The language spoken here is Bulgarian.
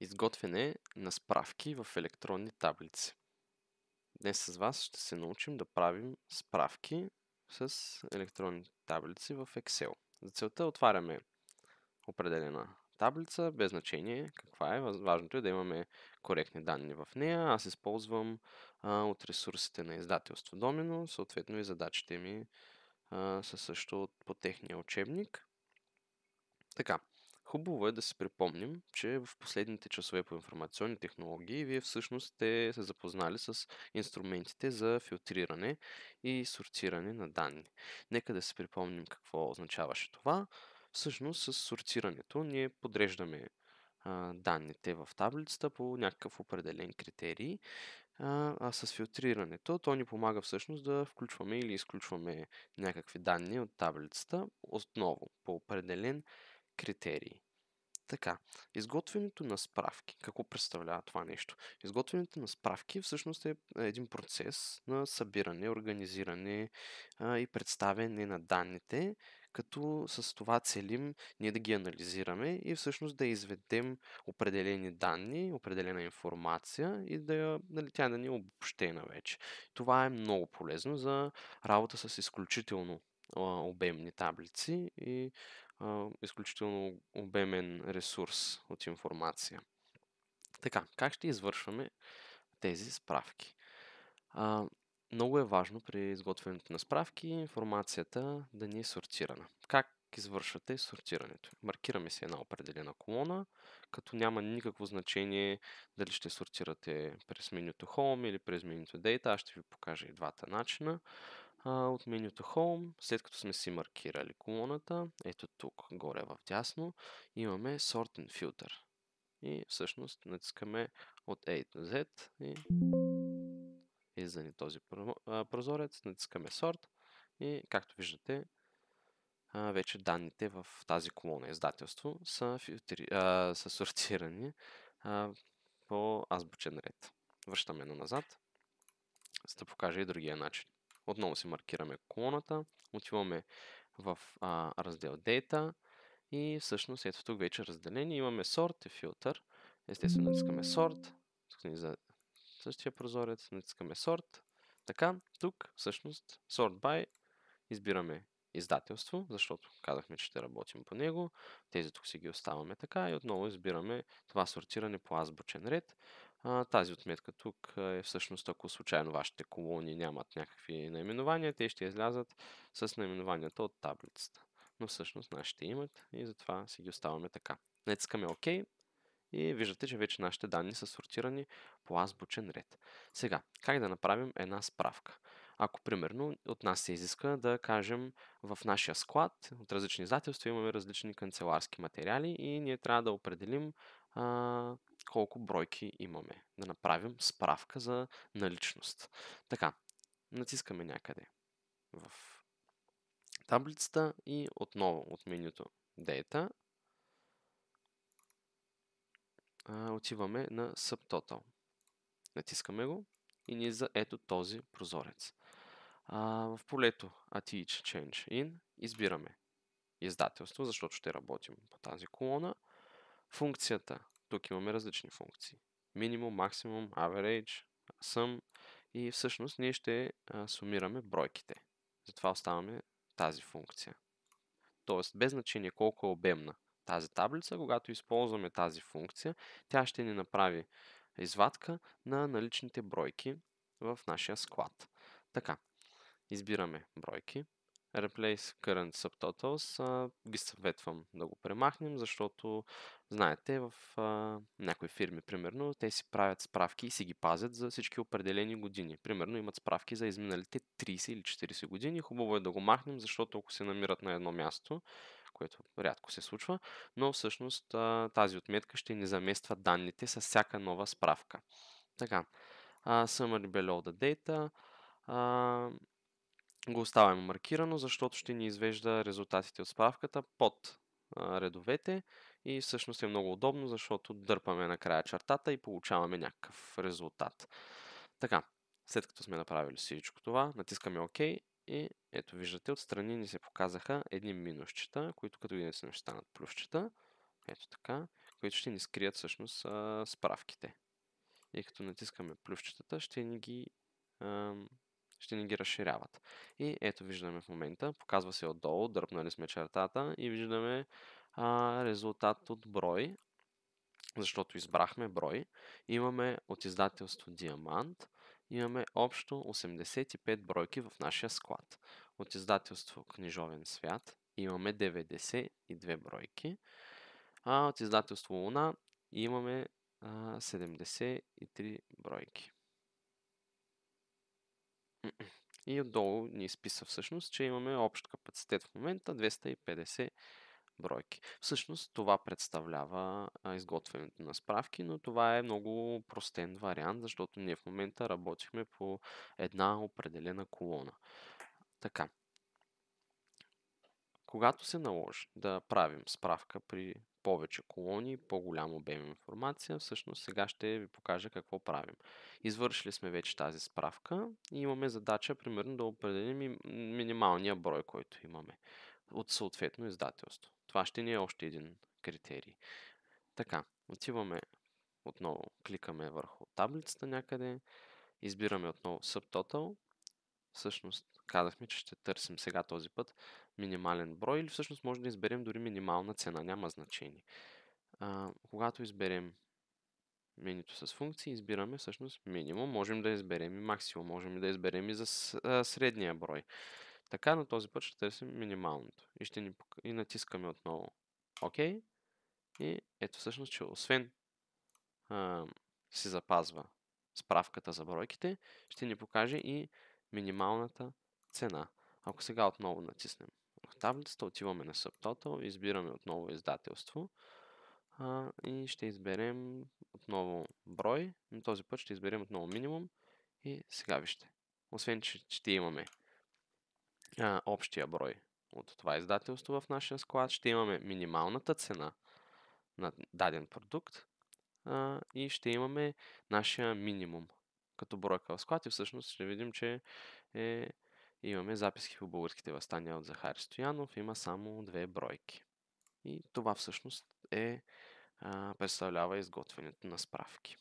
Изготвяне на справки в електронни таблици. Днес с вас ще се научим да правим справки с електронни таблици в Excel. За целта отваряме определена таблица, без значение каква е. Важното е да имаме коректни данни в нея. Аз използвам от ресурсите на издателство Domino, съответно и задачите ми са също по техния учебник. Така, хубаво е да си припомним, че в последните часове по информационни технологии вие всъщност сте се запознали с инструментите за филтриране и сортиране на данни. Нека да си припомним какво означаваше това. Всъщност с сортирането ние подреждаме данните в таблицата по някакъв определен критерий, а с филтрирането то ни помага всъщност да включваме или изключваме някакви данни от таблицата отново по определен критерии. Така, изготвянето на справки. Какво представлява това нещо? Изготвянето на справки всъщност е един процес на събиране, организиране и представяне на данните, като с това целим ние да ги анализираме и всъщност да изведем определени данни, определена информация и нали, тя да ни е обобщена вече. Това е много полезно за работа с изключително обемни таблици и изключително обемен ресурс от информация. Така, как ще извършваме тези справки? Много е важно при изготвянето на справки информацията да ни е сортирана. Как извършвате сортирането? Маркираме си една определена колона, като няма никакво значение дали ще сортирате през менюто Home или през менюто Data. Аз ще ви покажа и двата начина. От менюто Home, след като сме си маркирали колоната, ето тук, горе в дясно, имаме Sort and Filter. И всъщност натискаме от A до Z и излиза ни този прозорец, натискаме Sort и както виждате, вече данните в тази колона издателство са сортирани по азбучен ред. Връщаме назад, за да покажа и другия начин. Отново си маркираме колоната, отиваме в раздел Data и всъщност ето тук вече разделение. Имаме Sort и Filter. Естествено натискаме Sort. Тук ни за същия прозорец. Натискаме Sort. Така, тук всъщност Sort By избираме издателство, защото казахме, че ще работим по него. Тези тук си ги оставаме така и отново избираме това сортиране по азбучен ред. Тази отметка тук е всъщност, ако случайно вашите колони нямат някакви наименования, те ще излязат с наименованията от таблицата. Но всъщност нашите имат и затова си ги оставаме така. Натискаме ОК и виждате, че вече нашите данни са сортирани по азбучен ред. Сега, как да направим една справка? Ако, примерно, от нас се изиска да кажем в нашия склад от различни издателства имаме различни канцеларски материали и ние трябва да определим колко бройки имаме. Да направим справка за наличност. Така, натискаме някъде в таблицата и отново от менюто Data отиваме на Subtotal. Натискаме го и ни за ето този прозорец. В полето At each Change In избираме издателство, защото ще работим по тази колона. Функцията, тук имаме различни функции. Минимум, максимум, average, sum и всъщност ние ще сумираме бройките. Затова оставаме тази функция. Тоест, без значение колко е обемна тази таблица, когато използваме тази функция, тя ще ни направи извадка на наличните бройки в нашия склад. Така, избираме бройки. Replace current subtotals ги съветвам да го премахнем, защото знаете, в някои фирми, примерно, те си правят справки и си ги пазят за всички определени години. Примерно имат справки за изминалите 30 или 40 години. Хубаво е да го махнем, защото ако се намират на едно място, което рядко се случва, но всъщност тази отметка ще ни замества данните с всяка нова справка. Така, Summary Below the Data го оставяме маркирано, защото ще ни извежда резултатите от справката под редовете и всъщност е много удобно, защото дърпаме накрая чертата и получаваме някакъв резултат. Така, след като сме направили всичко това, натискаме ОК и ето виждате, отстрани ни се показаха едни минусчета, които като видите ще станат плюсчета. Ето така, които ще ни скрият всъщност справките. И като натискаме плюсчетата, ще ни ги разширяват. И ето виждаме в момента, показва се отдолу, дръпнали сме чертата и виждаме резултат от брой, защото избрахме брой. Имаме от издателство Диамант, имаме общо 85 бройки в нашия склад. От издателство Книжовен свят имаме 92 бройки, а от издателство Луна имаме 73 бройки. И отдолу ни изписа всъщност, че имаме общ капацитет в момента 250 бройки. Всъщност това представлява изготвянето на справки, но това е много простен вариант, защото ние в момента работихме по една определена колона. Така, когато се наложи да правим справка при повече колони, по-голям обем информация, всъщност сега ще ви покажа какво правим. Извършили сме вече тази справка и имаме задача, примерно, да определим и минималния брой, който имаме от съответно издателство. Това ще ни е още един критерий. Така, отиваме отново, кликаме върху таблицата някъде, избираме отново Subtotal. Всъщност казахме, че ще търсим сега този път минимален брой или всъщност може да изберем дори минимална цена, няма значение. Когато изберем менюто с функции, избираме всъщност минимум, можем да изберем и максимум, можем да изберем и за средния брой. Така, на този път ще търсим минималното и натискаме отново ОК. И ето всъщност, че освен се запазва справката за бройките, ще ни покаже и минималната цена. Ако сега отново натиснем в таблицата, отиваме на Subtotal, избираме отново издателство и ще изберем отново брой, но този път ще изберем отново минимум и сега вижте. Освен, че ще имаме общия брой от това издателство в нашия склад, ще имаме минималната цена на даден продукт и ще имаме нашия минимум като бройка в склад и всъщност ще видим, че имаме записки в българските въстания от Захари Стоянов, има само 2 бройки. И това всъщност представлява изготвянето на справки.